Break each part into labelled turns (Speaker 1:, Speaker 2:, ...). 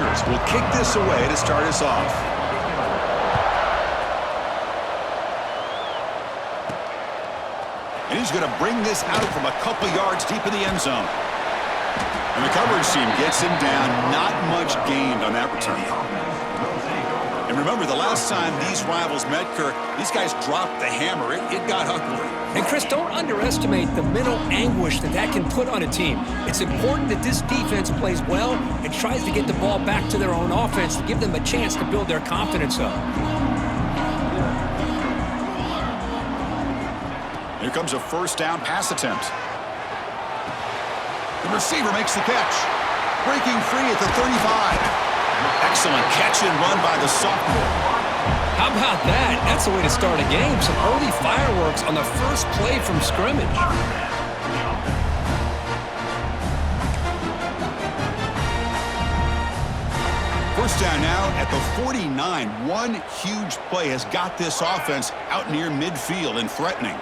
Speaker 1: Packers will kick this away to start us off. And he's going to bring this out from a couple yards deep in the end zone. And the coverage team gets him down. Not much gained on that return. And remember, the last time these rivals met, Kirk, these guys dropped the hammer. It got ugly.
Speaker 2: And, Chris, don't underestimate the mental anguish that can put on a team. It's important that this defense plays well and tries to get the ball back to their own offense to give them a chance to build their confidence up.
Speaker 1: Here comes a first down pass attempt. The receiver makes the catch. Breaking free at the 35. Excellent catch and run by the sophomore.
Speaker 2: How about that? That's the way to start a game. Some early fireworks on the first play from scrimmage.
Speaker 1: First down now at the 49. One huge play has got this offense out near midfield and threatening.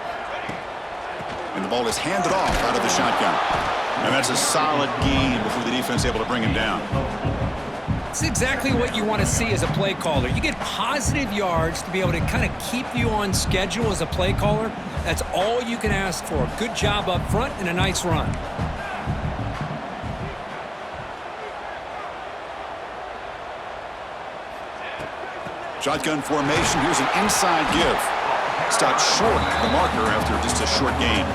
Speaker 1: And the ball is handed off out of the shotgun. And that's a solid gain before the defense is able to bring him down.
Speaker 2: It's exactly what you want to see as a play caller. You get positive yards to be able to kind of keep you on schedule as a play caller. That's all you can ask for. Good job up front and a nice run.
Speaker 1: Shotgun formation. Here's an inside give. Stopped short of the marker after just a short gain.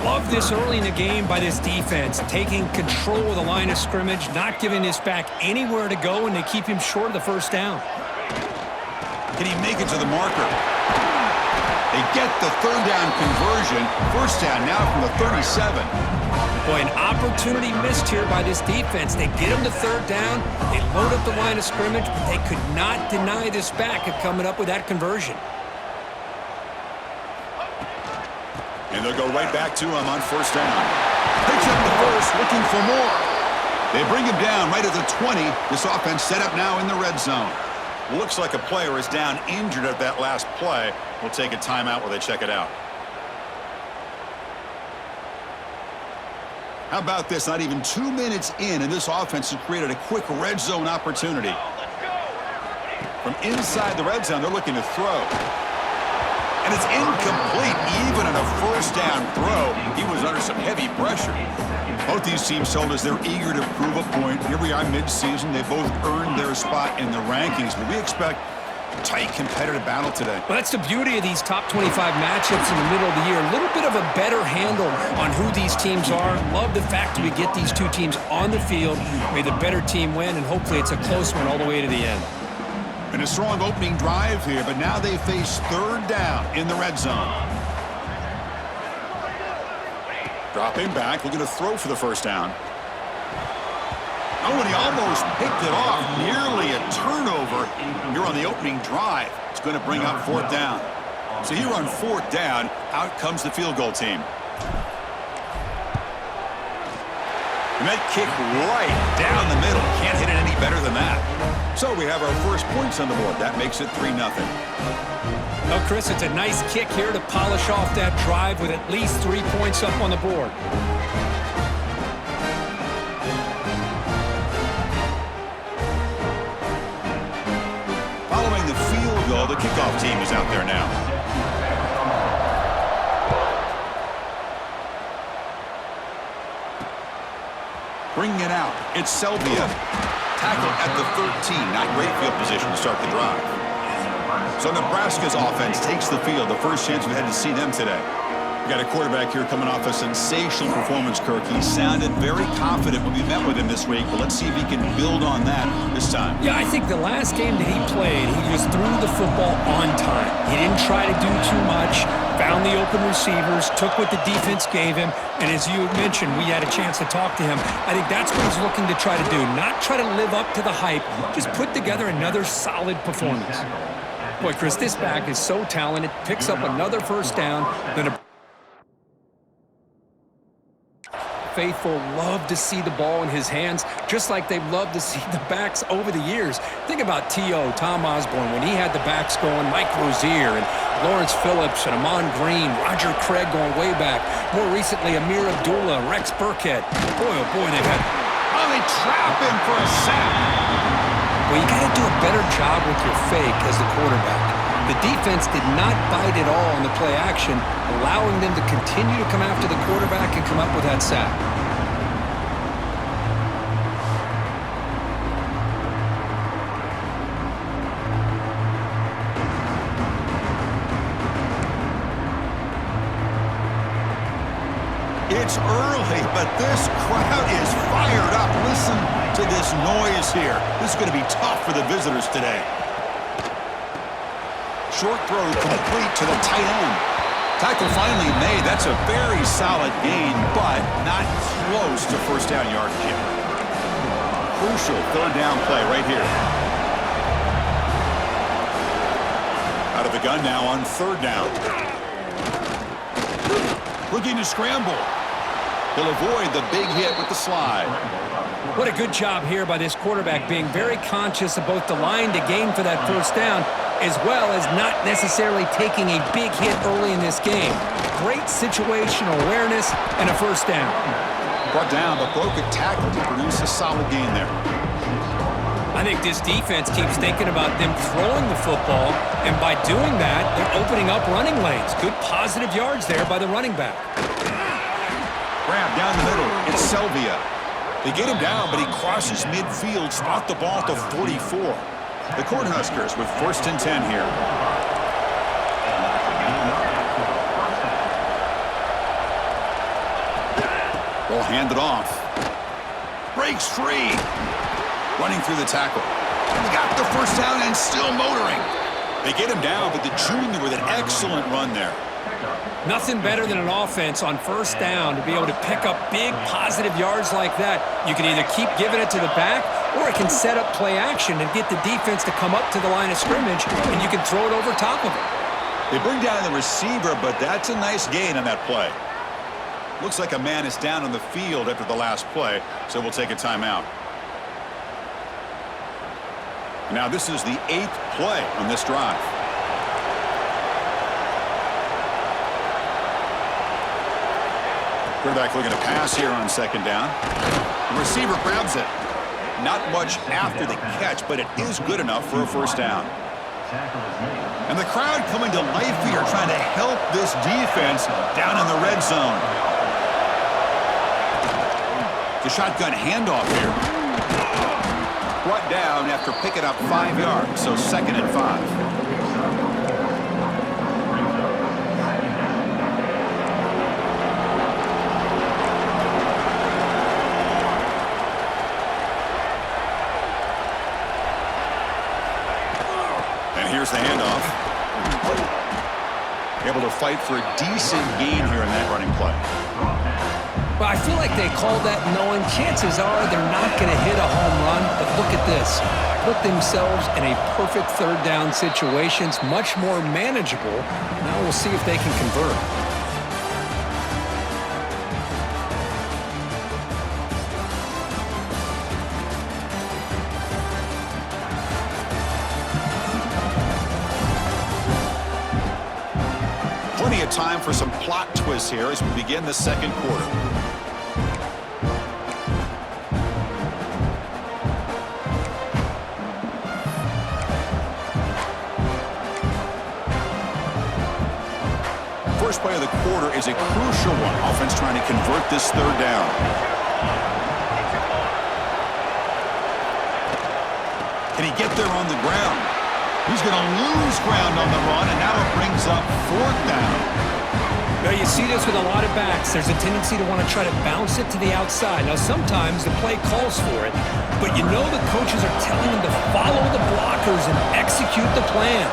Speaker 2: Love this early in the game by this defense, taking control of the line of scrimmage, not giving this back anywhere to go, and they keep him short of the first down.
Speaker 1: Can he make it to the marker? They get the third down conversion. First down now from the 37.
Speaker 2: Boy, an opportunity missed here by this defense. They get him to third down, they load up the line of scrimmage, but they could not deny this back of coming up with that conversion.
Speaker 1: And they'll go right back to him on first down. Picks up the first, looking for more. They bring him down right at the 20. This offense set up now in the red zone. Looks like a player is down injured at that last play. We'll take a timeout while they check it out. How about this? Not even 2 minutes in, and this offense has created a quick red zone opportunity. From inside the red zone, they're looking to throw. And it's incomplete. Even on a first down throw, he was under some heavy pressure. Both these teams told us they're eager to prove a point. Here we are mid-season. They both earned their spot in the rankings, but we expect a tight, competitive battle today.
Speaker 2: Well, that's the beauty of these top 25 matchups in the middle of the year. A little bit of a better handle on who these teams are. Love the fact that we get these two teams on the field. May the better team win, and hopefully it's a close one all the way to the end.
Speaker 1: And a strong opening drive here, but now they face third down in the red zone. Dropping back, looking to throw for the first down. Oh, and he almost picked it off. Nearly a turnover here on the opening drive. It's going to bring up fourth down. So here on fourth down, out comes the field goal team. And that kick right down the middle. Can't hit it any better than that. So we have our first points on the board. That makes it 3-0.
Speaker 2: Well, Chris, it's a nice kick here to polish off that drive with at least 3 points up on the board.
Speaker 1: Following the field goal, the kickoff team is out there now. Bringing it out, it's Selvia. Tackle at the 13. Not great field position to start the drive. So Nebraska's offense takes the field. The first chance we've had to see them today. We got a quarterback here coming off a sensational performance, Kirk. He sounded very confident when we met with him this week, but let's see if he can build on that this time.
Speaker 2: Yeah, I think the last game that he played, he just threw the football on time. He didn't try to do too much, found the open receivers, took what the defense gave him, and as you mentioned, we had a chance to talk to him. I think that's what he's looking to try to do, not try to live up to the hype, just put together another solid performance. Boy, Chris, this back is so talented, picks up another first down, then a faithful love to see the ball in his hands, just like they've loved to see the backs over the years. Think about T.O., Tom Osborne, when he had the backs going, Mike Rozier and Lawrence Phillips and Amon Green, Roger Craig going way back. More recently, Amir Abdullah, Rex Burkhead. Boy, oh boy, they've had... Oh, they
Speaker 1: trap him for a sack.
Speaker 2: Well, you got to do a better job with your fake as the quarterback. The defense did not bite at all on the play action, allowing them to continue to come after the quarterback and come up with that sack.
Speaker 1: It's early, but this crowd is fired up. Listen to this noise here. This is going to be tough for the visitors today. Short throw complete to the tight end. Tackle finally made. That's a very solid gain, but not close to first down yardage yet. Crucial third down play right here. Out of the gun now on third down. Looking to scramble. He'll avoid the big hit with the slide.
Speaker 2: What a good job here by this quarterback, being very conscious of both the line to gain for that first down, as well as not necessarily taking a big hit early in this game. Great situational awareness and a first down.
Speaker 1: Brought down, but broke a tackle to produce a solid gain there.
Speaker 2: I think this defense keeps thinking about them throwing the football, and by doing that, they're opening up running lanes. Good positive yards there by the running back.
Speaker 1: Grab down the middle. It's Selvia. They get him down, but he crosses midfield, spot the ball to 44. The Cornhuskers with first and 10 here. Ball handed off. Breaks free. Running through the tackle. Got the first down and still motoring. They get him down, but the junior with an excellent run there.
Speaker 2: Nothing better than an offense on first down to be able to pick up big positive yards like that. You can either keep giving it to the back, or it can set up play action and get the defense to come up to the line of scrimmage, and you can throw it over top of it.
Speaker 1: They bring down the receiver, but that's a nice gain on that play. Looks like a man is down on the field after the last play, so we'll take a timeout. Now this is the 8th play on this drive. Quarterback looking to pass here on second down. The receiver grabs it. Not much after the catch, but it is good enough for a first down. And the crowd coming to life here, trying to help this defense down in the red zone. The shotgun handoff here. Brought down after picking up 5 yards, so second and 5. Here's the handoff. Able to fight for a decent gain here in that running play.
Speaker 2: Well, I feel like they called that knowing chances are they're not going to hit a home run, but look at this. Put themselves in a perfect third down situation. It's much more manageable. Now we'll see if they can convert.
Speaker 1: Plenty of time for some plot twists here as we begin the second quarter. First play of the quarter is a crucial one. Offense trying to convert this third down. Can he get there on the ground? He's going to lose ground on the run, and now it brings up fourth down.
Speaker 2: Now you see this with a lot of backs. There's a tendency to want to try to bounce it to the outside. Now sometimes the play calls for it, but you know the coaches are telling them to follow the blockers and execute the plan.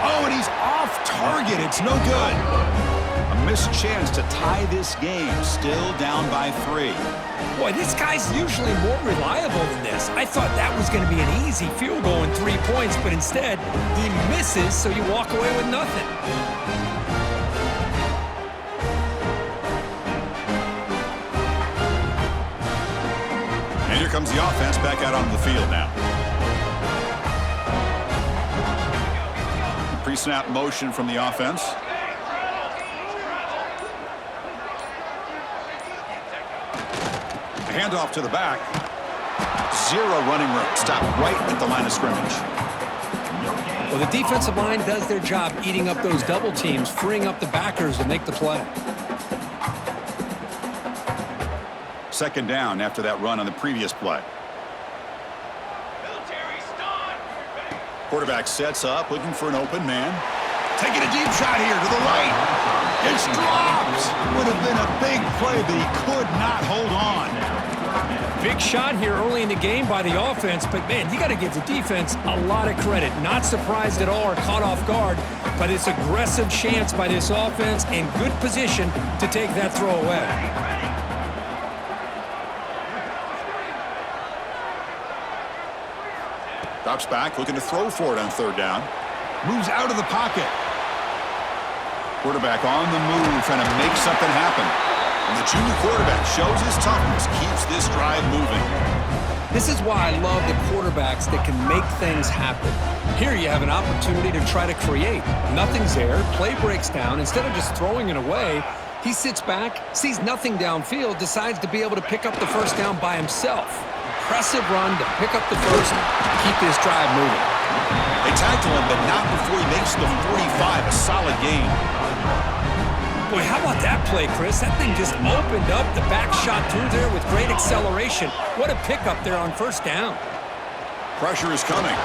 Speaker 1: Oh, and he's off target. It's no good. A missed chance to tie this game. Still down by 3.
Speaker 2: Boy, this guy's usually more reliable than this. I thought that was going to be an easy field goal in 3 points, but instead, he misses, so you walk away with nothing.
Speaker 1: And here comes the offense back out on the field now. Pre-snap motion from the offense. Handoff to the back. Zero running room. Stop right at the line of scrimmage.
Speaker 2: Well, the defensive line does their job eating up those double teams, freeing up the backers to make the play.
Speaker 1: Second down after that run on the previous play. Quarterback sets up, looking for an open man. Taking a deep shot here to the right. It's dropped. Would have been a big play, but he could not hold on.
Speaker 2: Big shot here early in the game by the offense, but, man, you got to give the defense a lot of credit. Not surprised at all or caught off guard, but it's aggressive chance by this offense in good position to take that throw away.
Speaker 1: Drops back, looking to throw for it on third down. Moves out of the pocket. Quarterback on the move, trying to make something happen. And the junior quarterback shows his toughness, keeps this drive moving.
Speaker 2: This is why I love the quarterbacks that can make things happen. Here you have an opportunity to try to create. Nothing's there, play breaks down. Instead of just throwing it away, he sits back, sees nothing downfield, decides to be able to pick up the first down by himself. Impressive run to pick up the first, keep this drive moving.
Speaker 1: They tackle him, but not before he makes the 45, a solid gain.
Speaker 2: Boy, how about that play, Chris? That thing just opened up, the back shot through there with great acceleration. What a pickup there on first down.
Speaker 1: Pressure is coming.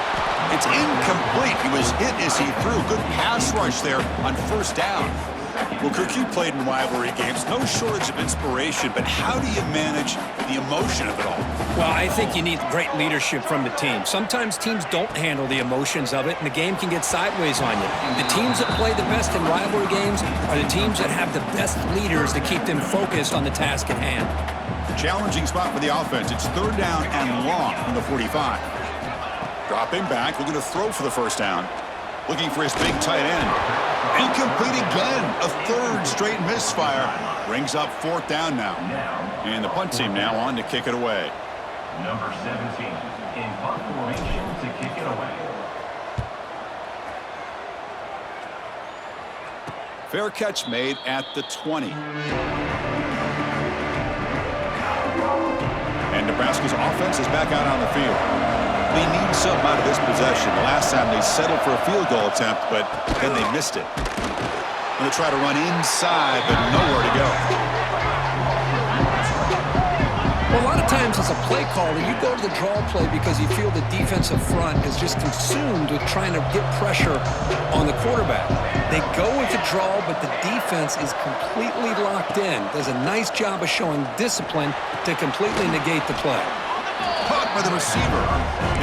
Speaker 1: It's incomplete. He was hit as he threw. Good pass rush there on first down. Well, Kirk, you played in rivalry games. No shortage of inspiration, but how do you manage the emotion of it all?
Speaker 2: Well, I think you need great leadership from the team. Sometimes teams don't handle the emotions of it, and the game can get sideways on you. The teams that play the best in rivalry games are the teams that have the best leaders to keep them focused on the task at hand.
Speaker 1: Challenging spot for the offense. It's third down and long from the 45. Dropping back, looking to throw for the first down. Looking for his big tight end. Incomplete again. A third straight misfire. Brings up fourth down now. And the punt team now on to kick it away.
Speaker 3: Number 17 in punt formation to kick it away.
Speaker 1: Fair catch made at the 20. And Nebraska's offense is back out on the field. They need something out of this possession. The last time they settled for a field goal attempt, but then they missed it. Going to try to run inside, but nowhere to go.
Speaker 2: Well, a lot of times as a play caller, you go to the draw play because you feel the defensive front is just consumed with trying to get pressure on the quarterback. They go with the draw, but the defense is completely locked in. Does a nice job of showing discipline to completely negate the play.
Speaker 1: Caught by the receiver.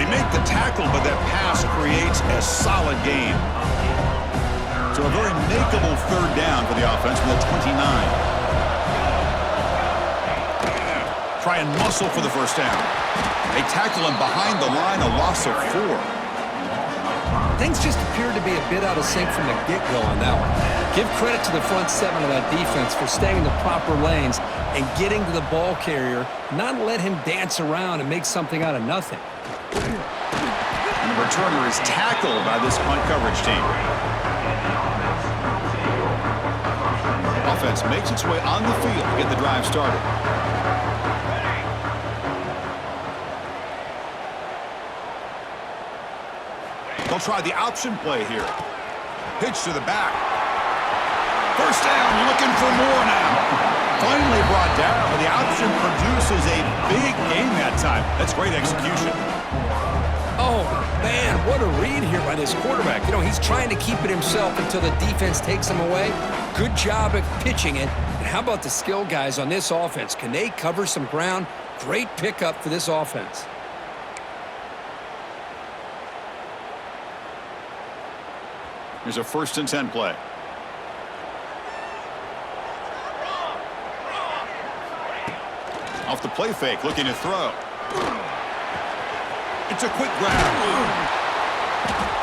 Speaker 1: They make the tackle, but that pass creates a solid gain. So a very makeable third down for the offense from the 29. Try and muscle for the first down. They tackle him behind the line, a loss of 4.
Speaker 2: Things just appeared to be a bit out of sync from the get-go on that one. Give credit to the front seven of that defense for staying in the proper lanes and getting to the ball carrier, not let him dance around and make something out of nothing.
Speaker 1: And the returner is tackled by this punt coverage team. Offense makes its way on the field to get the drive started. They'll try the option play here. Pitch to the back. First down, looking for more now. Finally brought down, but the option produces a big gain that time. That's great execution.
Speaker 2: Oh, man, what a read here by this quarterback. You know, he's trying to keep it himself until the defense takes him away. Good job at pitching it. And how about the skill guys on this offense? Can they cover some ground? Great pickup for this offense.
Speaker 1: Here's a 1st and 10 play. Off the play fake, looking to throw. It's a quick grab.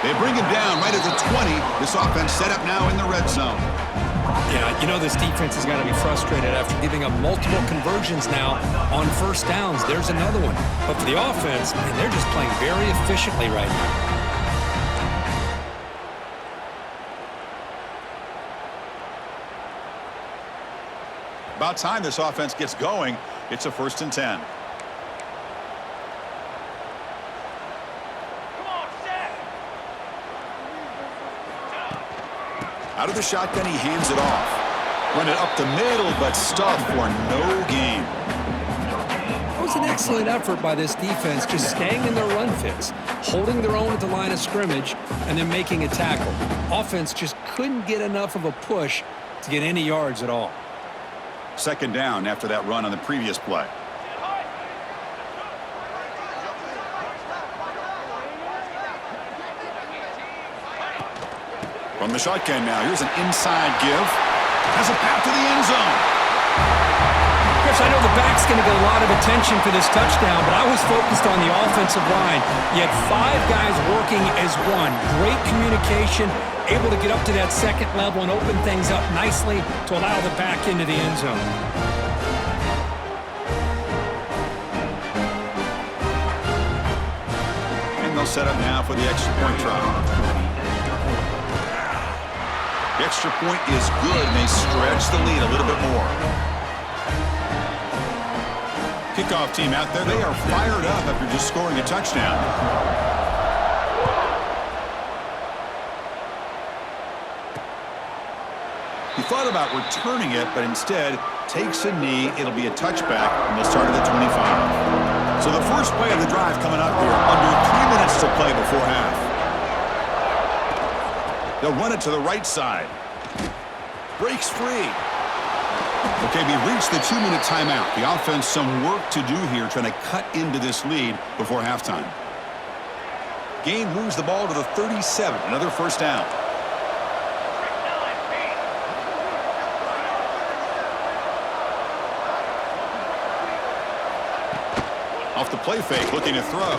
Speaker 1: They bring him down right at the 20. This offense set up now in the red zone.
Speaker 2: Yeah, you know this defense has got to be frustrated after giving up multiple conversions now on first downs. There's another one. But for the offense, man, they're just playing very efficiently right now.
Speaker 1: About time this offense gets going. It's a 1st and 10. Out of the shotgun, he hands it off. Run it up the middle, but stuffed for no gain.
Speaker 2: It was an excellent effort by this defense, just staying in their run fits, holding their own at the line of scrimmage, and then making a tackle. Offense just couldn't get enough of a push to get any yards at all.
Speaker 1: 2nd down after that run on the previous play. From the shotgun now, here's an inside give. Has a path to the end zone.
Speaker 2: Chris, I know the back's going to get a lot of attention for this touchdown, but I was focused on the offensive line. You had 5 guys working as one. Great communication, able to get up to that 2nd level and open things up nicely to allow the back into the end zone.
Speaker 1: And they'll set up now for the extra point try. The extra point is good, and they stretch the lead a little bit more. Kickoff team out there, they are fired up after just scoring a touchdown. He thought about returning it, but instead takes a knee. It'll be a touchback, and they'll start at the 25. So the first play of the drive coming up here, under 3 minutes to play before half. They'll run it to the right side. Breaks free. Okay, we reached the 2-minute timeout. The offense some work to do here, trying to cut into this lead before halftime. Gain moves the ball to the 37. Another 1st down. Off the play fake, looking to throw.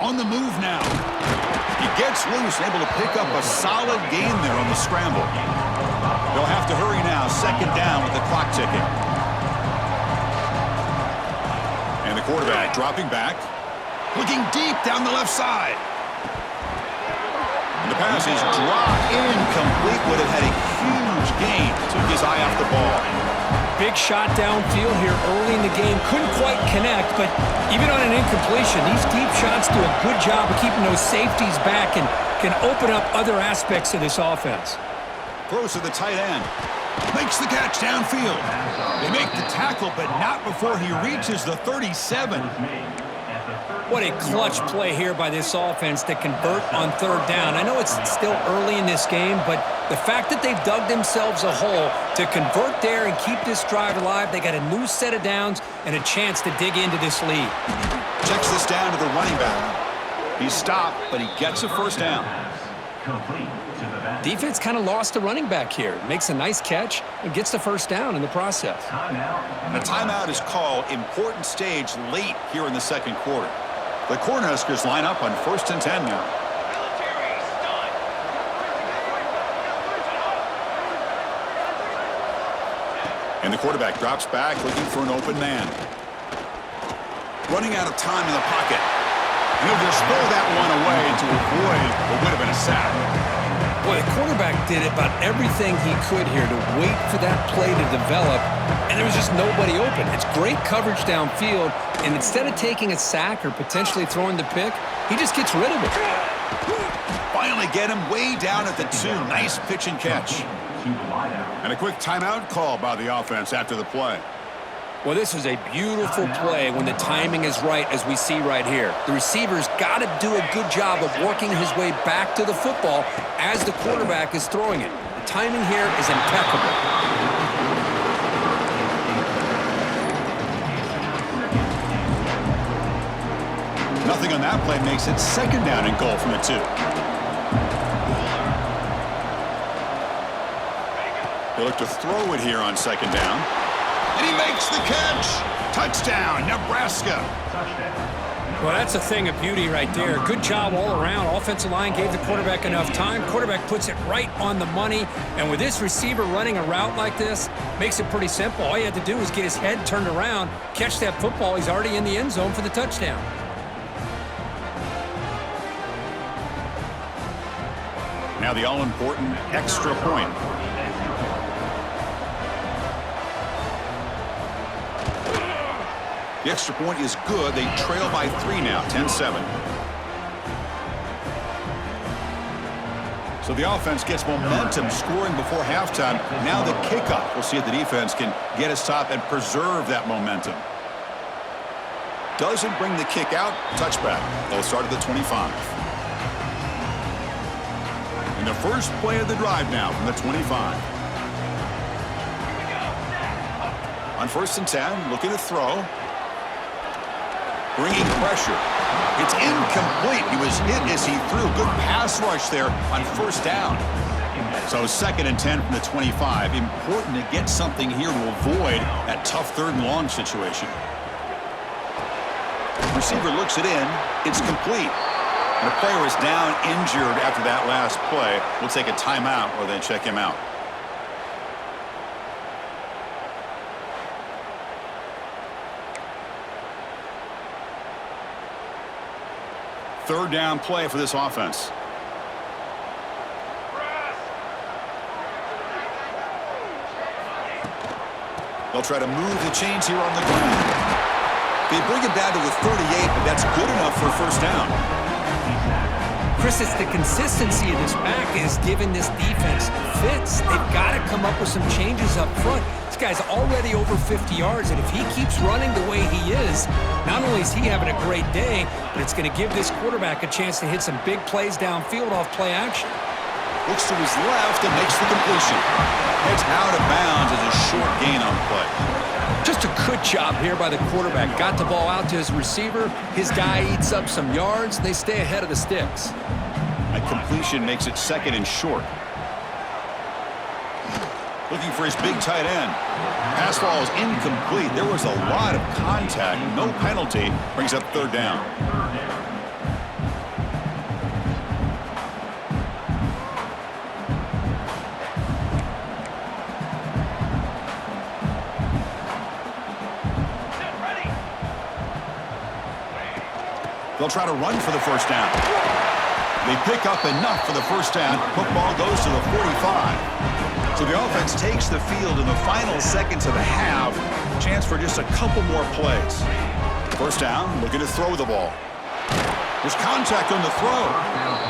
Speaker 1: On the move now. He gets loose, able to pick up a solid gain there on the scramble. They'll have to hurry now. 2nd down with the clock ticking. And the quarterback dropping back. Looking deep down the left side. And the pass is dropped incomplete. Would have had a huge gain. Took his eye off the ball.
Speaker 2: Big shot downfield here early in the game. Couldn't quite connect, but even on an incompletion, these deep shots do a good job of keeping those safeties back and can open up other aspects of this offense.
Speaker 1: Throws to the tight end. Makes the catch downfield. They make the tackle, but not before he reaches the 37.
Speaker 2: What a clutch play here by this offense to convert on 3rd down. I know it's still early in this game, but the fact that they've dug themselves a hole to convert there and keep this drive alive, they got a new set of downs and a chance to dig into this lead.
Speaker 1: Checks this down to the running back. He's stopped, but he gets a 1st down.
Speaker 2: Defense kind of lost the running back here. Makes a nice catch and gets the 1st down in the process.
Speaker 1: The timeout is called. Important stage late here in the 2nd quarter. The Cornhuskers line up on 1st and 10 now. And the quarterback drops back, looking for an open man. Running out of time in the pocket. And he'll just throw that one away to avoid what would have been a sack.
Speaker 2: Boy, the quarterback did about everything he could here to wait for that play to develop, and there was just nobody open. It's great coverage downfield, and instead of taking a sack or potentially throwing the pick, he just gets rid of it.
Speaker 1: Finally get him way down at the 2. Nice pitch and catch. And a quick timeout call by the offense after the play.
Speaker 2: Well, this is a beautiful play when the timing is right, as we see right here. The receiver's got to do a good job of working his way back to the football as the quarterback is throwing it. The timing here is impeccable.
Speaker 1: Nothing on that play makes it 2nd down and goal from the 2. They look to throw it here on 2nd down. And he makes the catch. Touchdown, Nebraska.
Speaker 2: Well, that's a thing of beauty right there. Good job all around. Offensive line gave the quarterback enough time. Quarterback puts it right on the money. And with this receiver running a route like this, makes it pretty simple. All you had to do was get his head turned around, catch that football. He's already in the end zone for the touchdown.
Speaker 1: Now the all-important extra point. The extra point is good. They trail by 3 now, 10-7. So the offense gets momentum scoring before halftime. Now the kickoff. We'll see if the defense can get his top and preserve that momentum. Doesn't bring the kick out. Touchback. They'll start at the 25. And the first play of the drive now from the 25. On 1st and 10, looking to throw. Bringing pressure. It's incomplete. He was hit as he threw. Good pass rush there on 1st down. So 2nd and 10 from the 25. Important to get something here to avoid that tough 3rd and long situation. Receiver looks it in. It's complete. And the player is down injured after that last play. We'll take a timeout or then check him out. Third down play for this offense. They'll try to move the chains here on the ground. They bring it down to the 38, but that's good enough for 1st down.
Speaker 2: Chris, it's the consistency of this back is giving this defense fits. They've got to come up with some changes up front. This guy's already over 50 yards, and if he keeps running the way he is, not only is he having a great day, but it's going to give this quarterback a chance to hit some big plays downfield off play action.
Speaker 1: Looks to his left and makes the completion. Heads out of bounds as a short gain on the play.
Speaker 2: Just a good job here by the quarterback. Got the ball out to his receiver. His guy eats up some yards. They stay ahead of the sticks.
Speaker 1: That completion makes it 2nd and short. Looking for his big tight end. Pass ball is incomplete. There was a lot of contact. No penalty. Brings up 3rd down. They'll try to run for the 1st down. They pick up enough for the 1st down. Football goes to the 45. So the offense takes the field in the final seconds of the half. Chance for just a couple more plays. 1st down, looking to throw the ball. There's contact on the throw.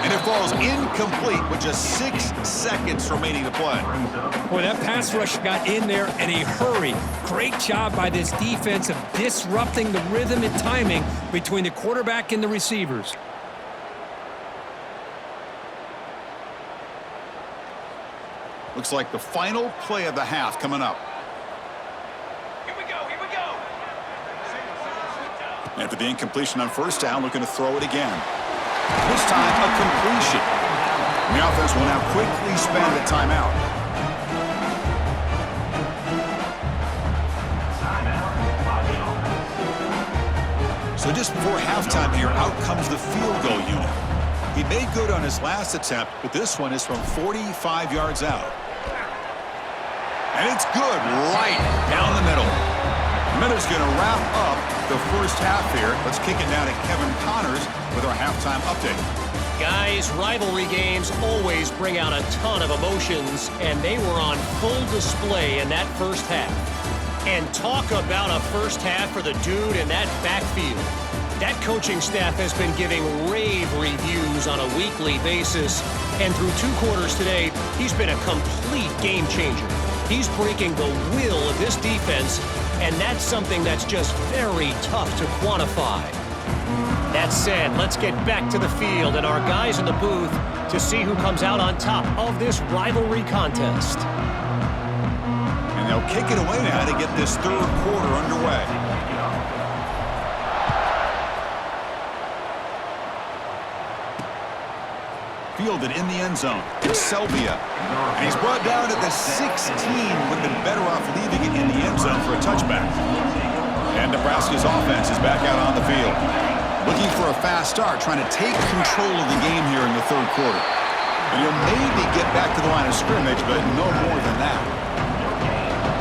Speaker 1: And it falls incomplete with just 6 seconds remaining to play.
Speaker 2: Boy, that pass rush got in there in a hurry. Great job by this defense of disrupting the rhythm and timing between the quarterback and the receivers.
Speaker 1: Looks like the final play of the half coming up.
Speaker 3: Here we go, here we go.
Speaker 1: After the incompletion on 1st down, looking to throw it again. This time, a completion. The offense will now quickly spend a timeout. So just before halftime here, out comes the field goal unit. He made good on his last attempt, but this one is from 45 yards out. And it's good right down the middle. The Miller's going to wrap up the 1st half here. Let's kick it down to Kevin Connors with our halftime update.
Speaker 4: Guys, rivalry games always bring out a ton of emotions, and they were on full display in that 1st half. And talk about a 1st half for the dude in that backfield. That coaching staff has been giving rave reviews on a weekly basis, and through 2 quarters today, he's been a complete game changer. He's breaking the will of this defense, and that's something that's just very tough to quantify. That said, let's get back to the field and our guys in the booth to see who comes out on top of this rivalry contest.
Speaker 1: And they'll kick it away now to get this 3rd quarter underway. Fielded in the end zone. It's Selvia. And he's brought down at the 16. Would have been better off leaving it in the end zone for a touchback. And Nebraska's offense is back out on the field. Looking for a fast start, trying to take control of the game here in the 3rd quarter. And you'll maybe get back to the line of scrimmage, but no more than that.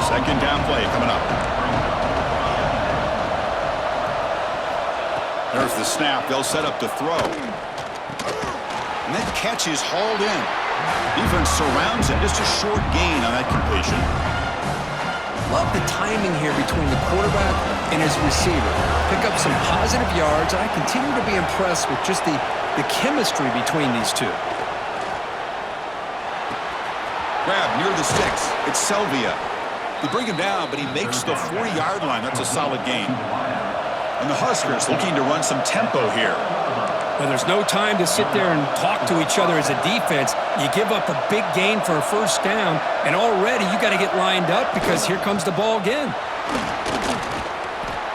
Speaker 1: 2nd down play coming up. There's the snap. They'll set up the throw. And that catch is hauled in. Defense surrounds him. Just a short gain on that completion.
Speaker 2: Love the timing here between the quarterback and his receiver. Pick up some positive yards, and I continue to be impressed with just the chemistry between these two.
Speaker 1: Grab near the sticks. It's Selvia. They bring him down, but he makes the 40-yard line. That's a solid gain. And the Huskers looking to run some tempo here.
Speaker 2: Well, there's no time to sit there and talk to each other as a defense. You give up a big gain for a first down, and already you got to get lined up because here comes the ball again.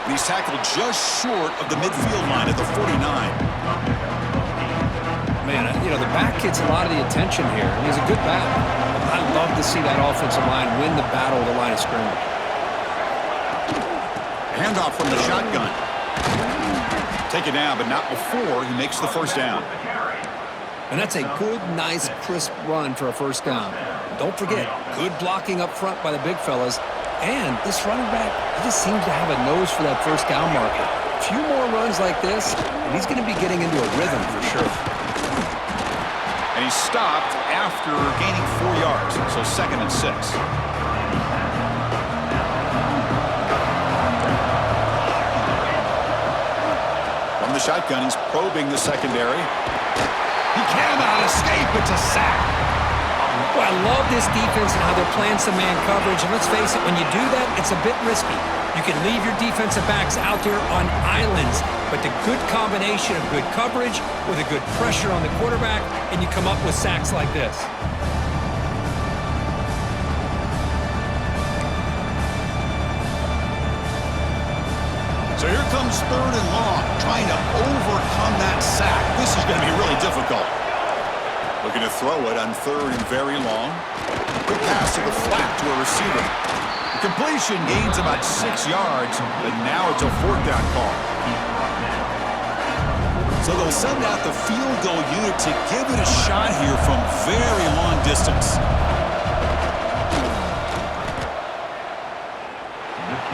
Speaker 1: And he's tackled just short of the midfield line at the 49.
Speaker 2: Man, the back gets a lot of the attention here. And he's a good back. I love to see that offensive line win the battle of the line of scrimmage.
Speaker 1: Handoff from the shotgun. Take it down, but not before he makes the first down.
Speaker 2: And that's a good, nice, crisp run for a first down. Don't forget, good blocking up front by the big fellas. And this running back, he just seems to have a nose for that first down marker. A few more runs like this, and he's going to be getting into a rhythm for sure.
Speaker 1: And he stopped after gaining 4 yards, so 2nd and 6. From the shotgun, he's probing the secondary. He cannot escape. It's a sack.
Speaker 2: Well, I love this defense and how they're playing some man coverage. And let's face it, when you do that, it's a bit risky. You can leave your defensive backs out there on islands, but the good combination of good coverage with a good pressure on the quarterback, and you come up with sacks like this.
Speaker 1: So here comes 3rd and long, trying to overcome that sack. This is going to be really difficult. Looking to throw it on 3rd and very long. Quick pass to the flat to a receiver. The completion gains about 6 yards, but now it's a 4th down call. So they'll send out the field goal unit to give it a shot here from very long distance.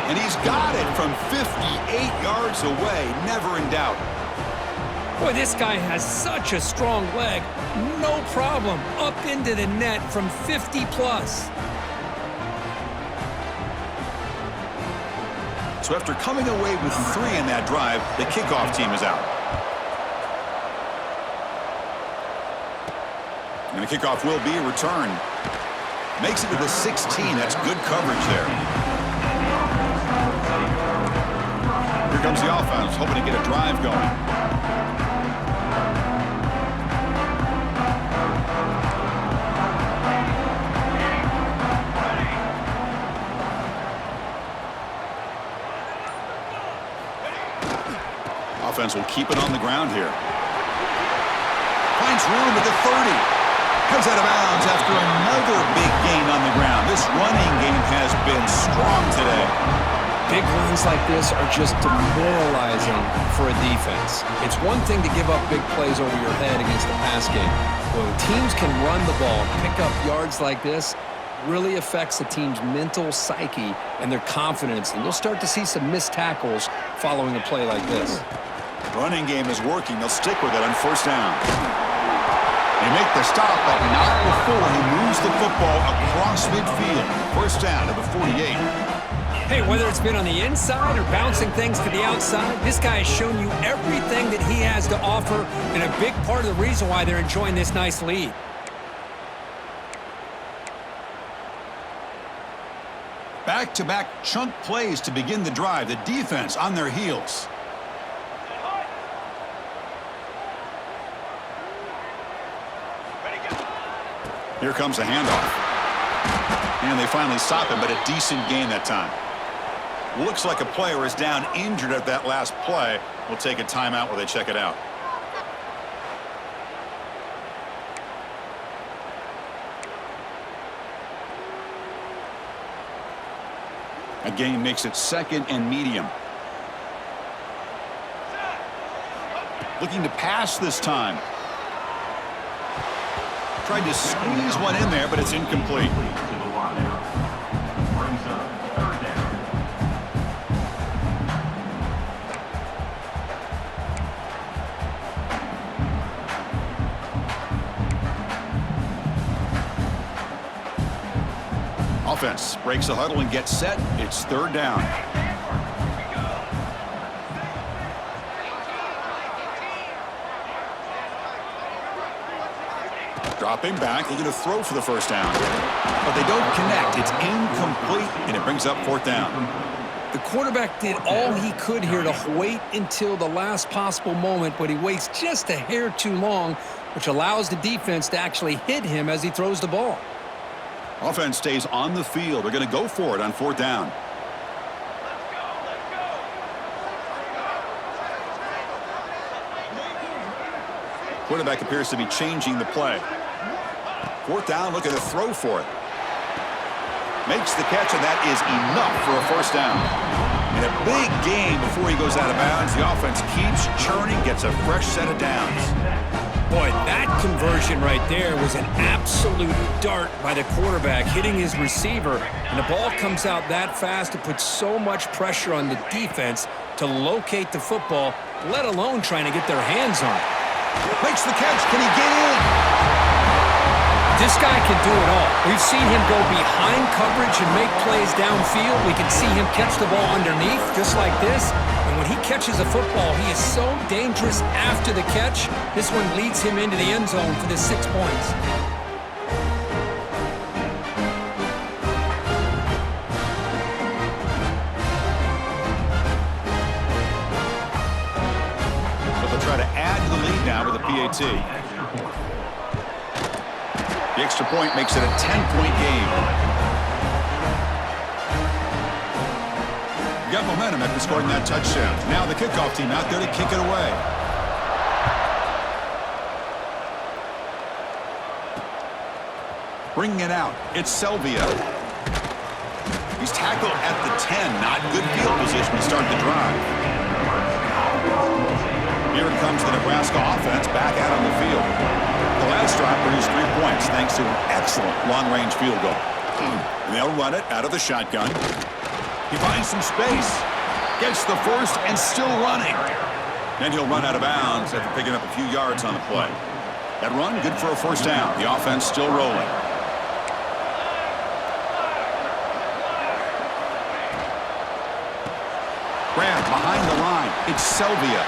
Speaker 1: And he's got it from 58 yards away, never in doubt.
Speaker 2: Boy, this guy has such a strong leg. No problem. Up into the net from 50 plus.
Speaker 1: So after coming away with 3 in that drive, the kickoff team is out. And the kickoff will be returned. Makes it to the 16. That's good coverage there. Here comes the offense, hoping to get a drive going. Offense will keep it on the ground here. Finds room at the 30. Comes out of bounds after another big gain on the ground. This running game has been strong today.
Speaker 2: Big runs like this are just demoralizing for a defense. It's one thing to give up big plays over your head against the pass game. But when teams can run the ball, pick up yards like this, really affects the team's mental psyche and their confidence. And you'll start to see some missed tackles following a play like this.
Speaker 1: Running game is working. They'll stick with it on 1st down. They make the stop, but not before he moves the football across midfield. 1st down to the 48.
Speaker 2: Hey, whether it's been on the inside or bouncing things to the outside, this guy has shown you everything that he has to offer, and a big part of the reason why they're enjoying this nice lead.
Speaker 1: Back-to-back chunk plays to begin the drive. The defense on their heels. Here comes the handoff. And they finally stop him, but a decent gain that time. Looks like a player is down injured at that last play. We'll take a timeout while they check it out. A gain makes it 2nd and medium. Looking to pass this time. Tried to squeeze one in there, but it's incomplete. Offense breaks the huddle and gets set. It's third down. Dropping back, looking to throw for the first down. But they don't connect. It's incomplete, and it brings up fourth down.
Speaker 2: The quarterback did all he could here to wait until the last possible moment, but he waits just a hair too long, which allows the defense to actually hit him as he throws the ball.
Speaker 1: Offense stays on the field. They're going to go for it on fourth down. Quarterback appears to be changing the play. Fourth down, looking to throw for it. Makes the catch, and that is enough for a first down. In a big game before he goes out of bounds, the offense keeps churning, gets a fresh set of downs.
Speaker 2: Boy, that conversion right there was an absolute dart by the quarterback, hitting his receiver, and the ball comes out that fast. It puts so much pressure on the defense to locate the football, let alone trying to get their hands on it.
Speaker 1: Makes the catch. Can he get in?
Speaker 2: This guy can do it all. We've seen him go behind coverage and make plays downfield. We can see him catch the ball underneath just like this. And when he catches a football, he is so dangerous after the catch. This one leads him into the end zone for the 6 points.
Speaker 1: But they'll try to add to the lead now with a PAT. The extra point makes it a 10-point game. Got momentum after scoring that touchdown. Now the kickoff team out there to kick it away. Bringing it out, it's Selvia. He's tackled at the 10. Not good field position to start the drive. Here comes the Nebraska offense back out on the field. The last drive produced 3 points thanks to an excellent long-range field goal. And they'll run it out of the shotgun. He finds some space. Gets the first and still running. Then he'll run out of bounds after picking up a few yards on the play. That run, good for a first down. The offense still rolling. Grab behind the line. It's Selvia.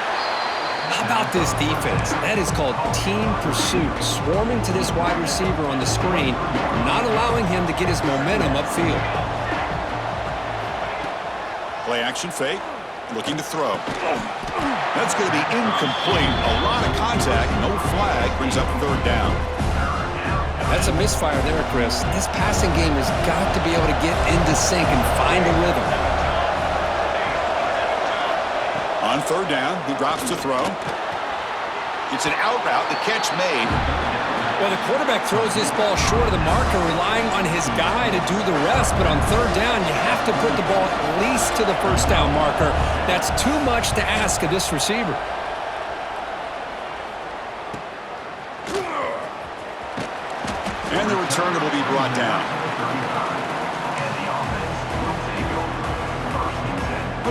Speaker 2: How about this defense? That is called team pursuit. Swarming to this wide receiver on the screen, not allowing him to get his momentum upfield.
Speaker 1: Play action fake. Looking to throw. That's going to be incomplete. A lot of contact. No flag. Brings up third down.
Speaker 2: That's a misfire there, Chris. This passing game has got to be able to get into sync and find a rhythm.
Speaker 1: On third down, he drops to throw. It's an out route, the catch made.
Speaker 2: Well, the quarterback throws this ball short of the marker, relying on his guy to do the rest. But on third down, you have to put the ball at least to the first down marker. That's too much to ask of this receiver.
Speaker 1: And the returner will be brought down.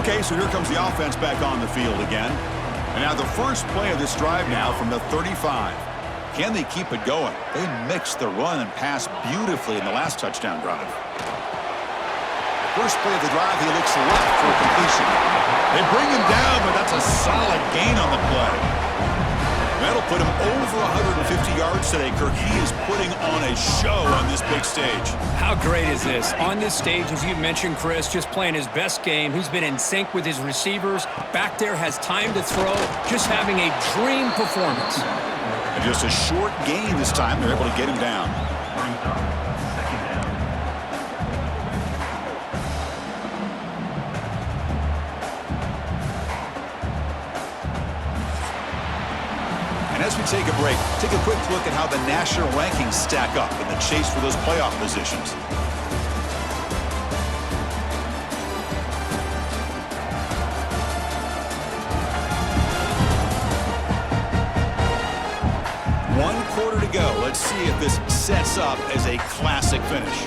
Speaker 1: Okay, so here comes the offense back on the field again. And now the first play of this drive now from the 35. Can they keep it going? They mixed the run and pass beautifully in the last touchdown drive. First play of the drive, he looks left for a completion. They bring him down, but that's a solid gain on the play. That'll put him over 150 yards today. Kirk, he is putting on a show on this big stage.
Speaker 2: How great is this? On this stage, as you mentioned, Chris, just playing his best game. He's been in sync with his receivers. Back there, has time to throw. Just having a dream performance.
Speaker 1: And just a short gain this time. They're able to get him down. And as we take a break, take a quick look at how the national rankings stack up in the chase for those playoff positions. One quarter to go. Let's see if this sets up as a classic finish.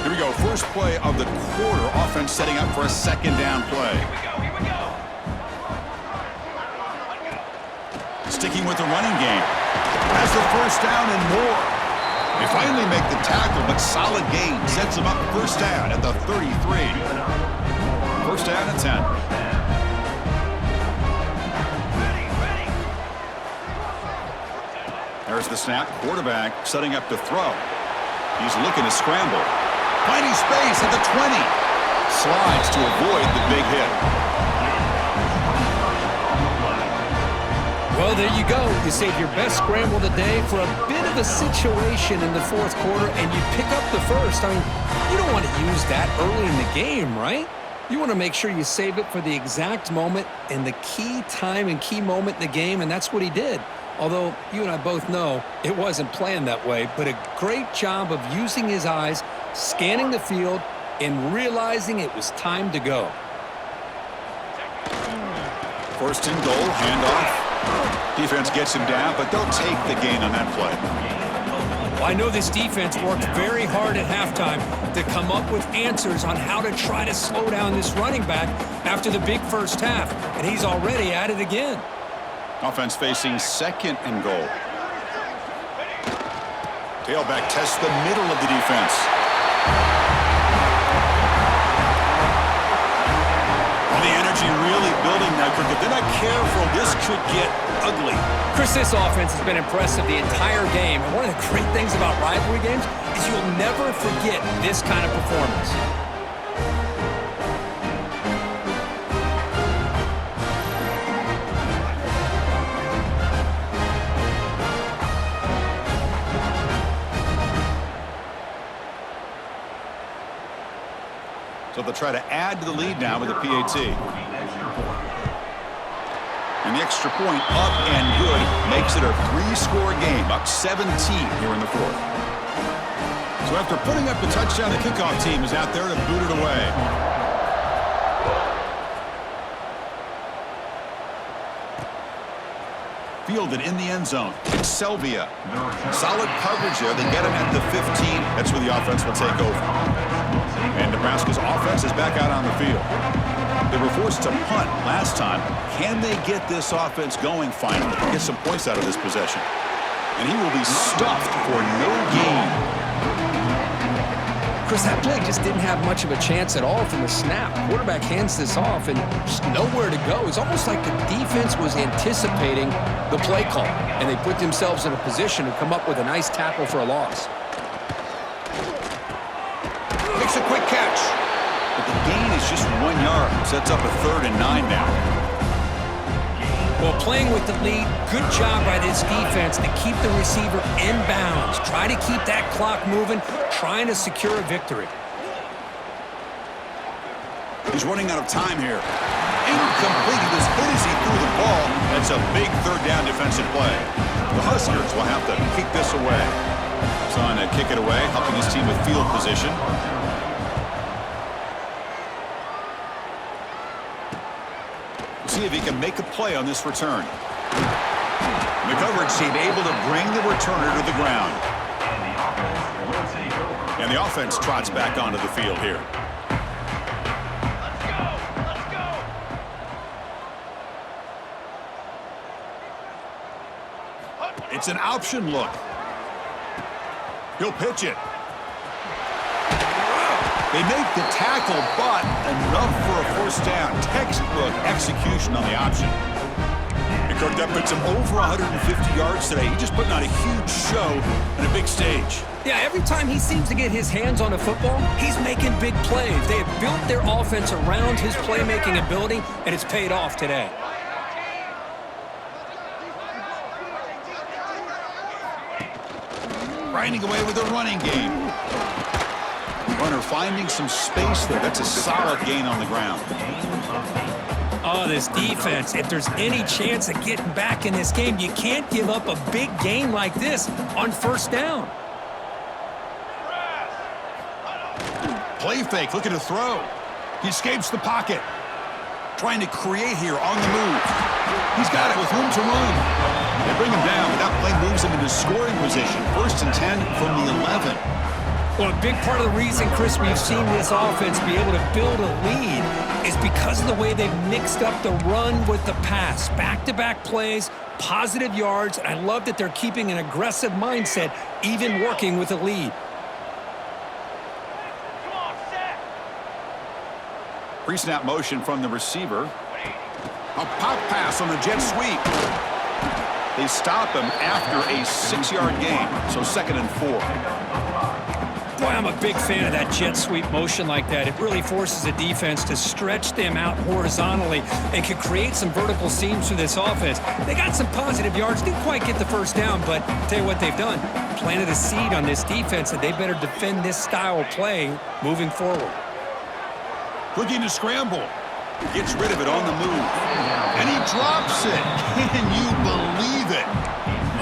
Speaker 1: Here we go. First play of the quarter. Offense setting up for a second down play.
Speaker 3: Here we go.
Speaker 1: Sticking with the running game. Has the first down and more. They finally make the tackle, but solid gain sets them up first down at the 33. First down and 10. There's the snap. Quarterback setting up to throw. He's looking to scramble. Finding space at the 20. Slides to avoid the big hit.
Speaker 2: Well, there you go. You save your best scramble of the day for a bit of a situation in the fourth quarter, and you pick up the first. I mean, you don't want to use that early in the game, right? You want to make sure you save it for the exact moment and the key time and key moment in the game, and that's what he did. Although you and I both know it wasn't planned that way, but a great job of using his eyes, scanning the field, and realizing it was time to go.
Speaker 1: First and goal, handoff. Defense gets him down, but they'll take the gain on that play.
Speaker 2: Well, I know this defense worked very hard at halftime to come up with answers on how to try to slow down this running back after the big first half, and he's already at it again.
Speaker 1: Offense facing second and goal. Tailback tests the middle of the defense. The energy really building now, Cricket. They're not careful. This could get ugly.
Speaker 2: Chris, this offense has been impressive the entire game. And one of the great things about rivalry games is you'll never forget this kind of performance.
Speaker 1: So they'll try to add to the lead now with a PAT. And the extra point up and good makes it a 3-score game, up 17 here in the fourth. So after putting up the touchdown, the kickoff team is out there to boot it away. Fielded in the end zone. It's Selvia. Solid coverage there. They get him at the 15. That's where the offense will take over. And Nebraska's offense is back out on the field. They were forced to punt last time. Can they get this offense going finally? Get some points out of this possession. And he will be stuffed for no gain.
Speaker 2: Chris, that play just didn't have much of a chance at all from the snap. Quarterback hands this off and just nowhere to go. It's almost like the defense was anticipating the play call, and they put themselves in a position to come up with a nice tackle for a loss.
Speaker 1: Makes a quick catch. But the gain is just 1 yard. Sets up a 3rd and 9 now.
Speaker 2: Well, playing with the lead, good job by this defense to keep the receiver in bounds. Try to keep that clock moving, trying to secure a victory.
Speaker 1: He's running out of time here. Incomplete. He was hit as he threw the ball. That's a big 3rd down defensive play. The Huskers will have to kick this away. Trying to kick it away, helping his team with field position. See if he can make a play on this return. The coverage team able to bring the returner to the ground. And the offense trots back onto the field here.
Speaker 3: Let's go.
Speaker 1: It's an option look. He'll pitch it. They make the tackle, but enough for a first down. Textbook execution on the option. And Kirk, that puts him over 150 yards today. He's just putting on a huge show on a big stage.
Speaker 2: Yeah, every time he seems to get his hands on a football, he's making big plays. They have built their offense around his playmaking ability, and it's paid off today.
Speaker 1: Grinding away with a running game. Runner finding some space there. That's a solid gain on the ground.
Speaker 2: Oh, this defense, if there's any chance of getting back in this game, you can't give up a big gain like this on first down.
Speaker 1: Play fake, looking to throw. He escapes the pocket. Trying to create here on the move. He's got it with room to run. They bring him down, but that play moves him into scoring position. 1st and 10 from the 11.
Speaker 2: Well, a big part of the reason, Chris, we've seen this offense be able to build a lead is because of the way they've mixed up the run with the pass. Back-to-back plays, positive yards, and I love that they're keeping an aggressive mindset, even working with a lead.
Speaker 1: Pre-snap motion from the receiver. A pop pass on the jet sweep. They stop him after a 6-yard gain, so 2nd and 4.
Speaker 2: Boy, I'm a big fan of that jet sweep motion like that. It really forces the defense to stretch them out horizontally and can create some vertical seams for this offense. They got some positive yards, didn't quite get the first down, but I'll tell you what they've done. Planted a seed on this defense that they better defend this style of play moving forward.
Speaker 1: Looking to scramble. Gets rid of it on the move. And he drops it. Can you believe it?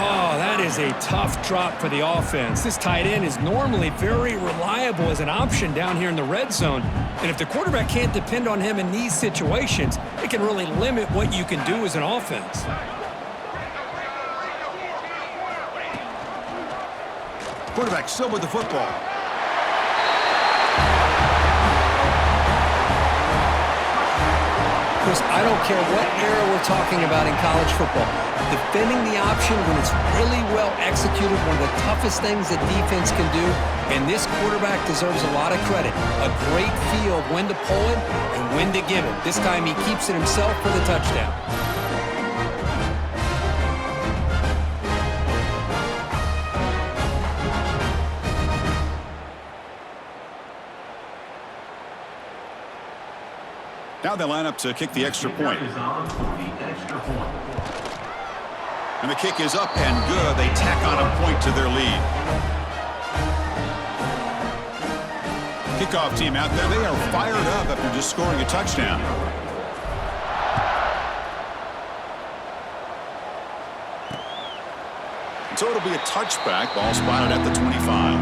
Speaker 2: Oh, that is a tough drop for the offense. This tight end is normally very reliable as an option down here in the red zone. And if the quarterback can't depend on him in these situations, it can really limit what you can do as an offense.
Speaker 1: Quarterback still with the football.
Speaker 5: Chris, I don't care what era we're talking about in college football. Defending the option when it's really well executed, one of the toughest things that defense can do, and this quarterback deserves a lot of credit. A great feel of when to pull it and when to give it. This time he keeps it himself for the touchdown.
Speaker 1: Now they line up to kick the extra point. And the kick is up and good. They tack on a point to their lead. Kickoff team out there. They are fired up after just scoring a touchdown. So it'll be a touchback. Ball spotted at the 25.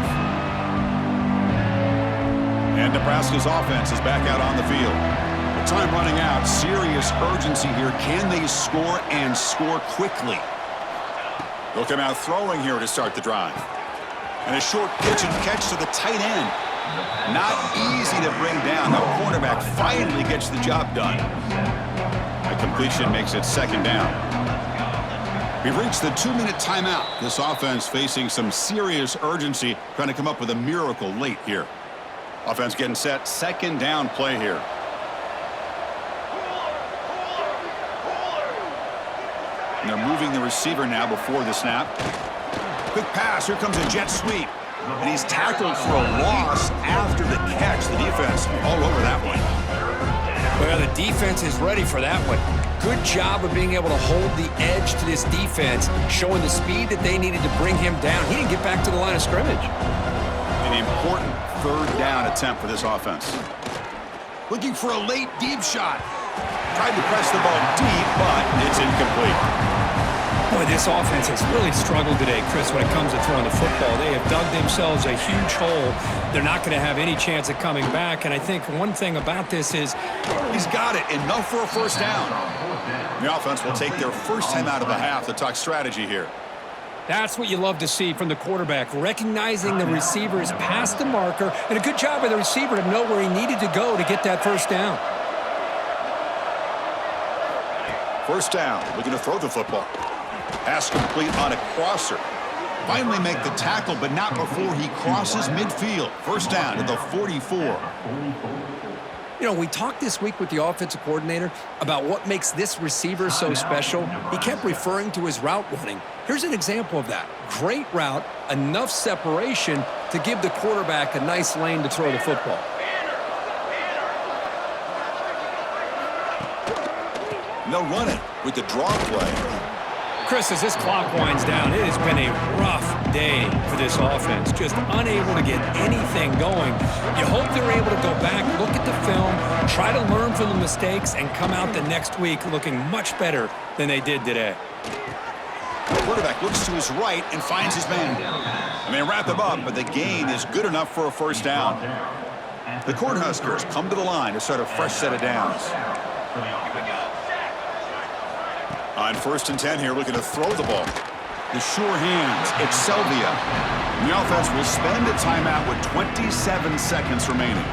Speaker 1: And Nebraska's offense is back out on the field. Time running out. Serious urgency here. Can they score and score quickly? They'll come out throwing here to start the drive. And a short pitch and catch to the tight end. Not easy to bring down. The cornerback finally gets the job done. A completion makes it 2nd down. We've reached the 2-minute timeout. This offense facing some serious urgency, trying to come up with a miracle late here. Offense getting set. 2nd down play here. And they're moving the receiver now before the snap. Quick pass. Here comes a jet sweep. And he's tackled for a loss after the catch. The defense all over that one.
Speaker 2: Well, the defense is ready for that one. Good job of being able to hold the edge to this defense, showing the speed that they needed to bring him down. He didn't get back to the line of scrimmage.
Speaker 1: An important 3rd down attempt for this offense. Looking for a late deep shot. Tried to press the ball deep, but it's incomplete.
Speaker 2: Boy, this offense has really struggled today, Chris, when it comes to throwing the football. They have dug themselves a huge hole. They're not going to have any chance of coming back. And I think one thing about this is
Speaker 1: he's got it. Enough for a 1st down. The offense will take their first time out of the half to talk strategy here.
Speaker 2: That's what you love to see from the quarterback, recognizing the receiver's past the marker, and a good job by the receiver to know where he needed to go to get that 1st down.
Speaker 1: 1st down, looking to throw the football. Pass complete on a crosser. Finally make the tackle, but not before he crosses midfield. 1st down to the 44.
Speaker 5: You know, we talked this week with the offensive coordinator about what makes this receiver so special. He kept referring to his route running. Here's an example of that. Great route, enough separation to give the quarterback a nice lane to throw the football.
Speaker 1: And they'll run it with the draw play.
Speaker 2: Chris, as this clock winds down, it has been a rough day for this offense. Just unable to get anything going. You hope they're able to go back, look at the film, try to learn from the mistakes, and come out the next week looking much better than they did today.
Speaker 1: The quarterback looks to his right and finds his man. And they wrap him up, but the gain is good enough for a 1st down. The Cornhuskers come to the line to start a fresh set of downs. On 1st and 10 here, looking to throw the ball. The sure hands, it's Selvia. The offense will spend a timeout with 27 seconds remaining.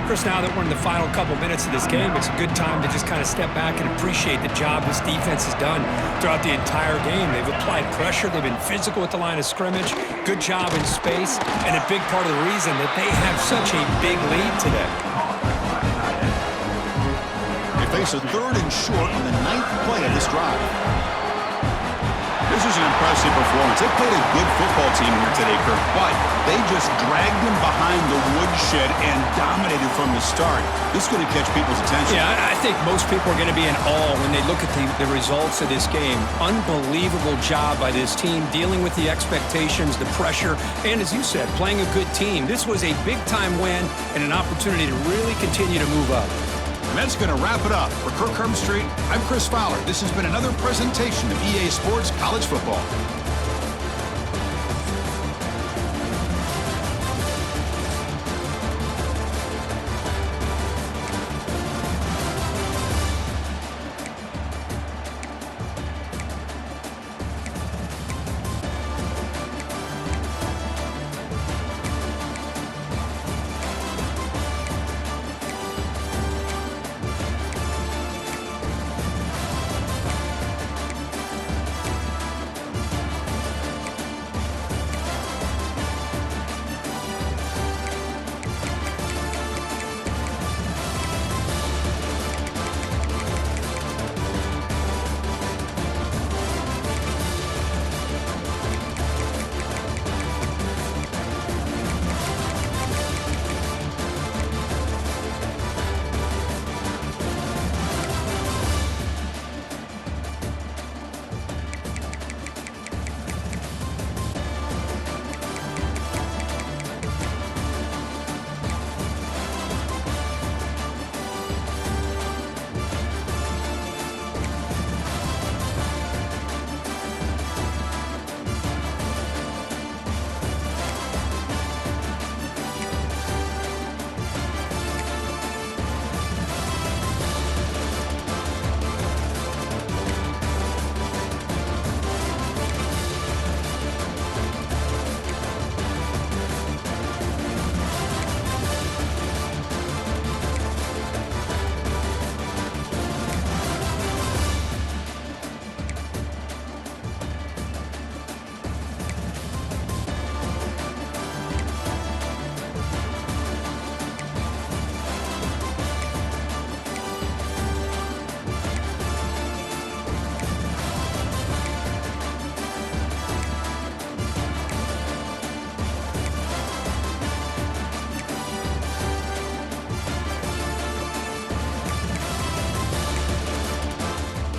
Speaker 2: Chris, now that we're in the final couple minutes of this game, it's a good time to just kind of step back and appreciate the job this defense has done throughout the entire game. They've applied pressure. They've been physical at the line of scrimmage. Good job in space, and a big part of the reason that they have such a big lead today.
Speaker 1: They face a 3rd and short on the 9th play of this drive. This is an impressive performance. They played a good football team here today, Kirk, but they just dragged them behind the woodshed and dominated from the start. This is going to catch people's attention.
Speaker 2: Yeah, I think most people are going to be in awe when they look at the results of this game. Unbelievable job by this team, dealing with the expectations, the pressure, and as you said, playing a good team. This was a big-time win and an opportunity to really continue to move up.
Speaker 1: And that's going to wrap it up. For Kirk Herbstreit, I'm Chris Fowler. This has been another presentation of EA Sports College Football.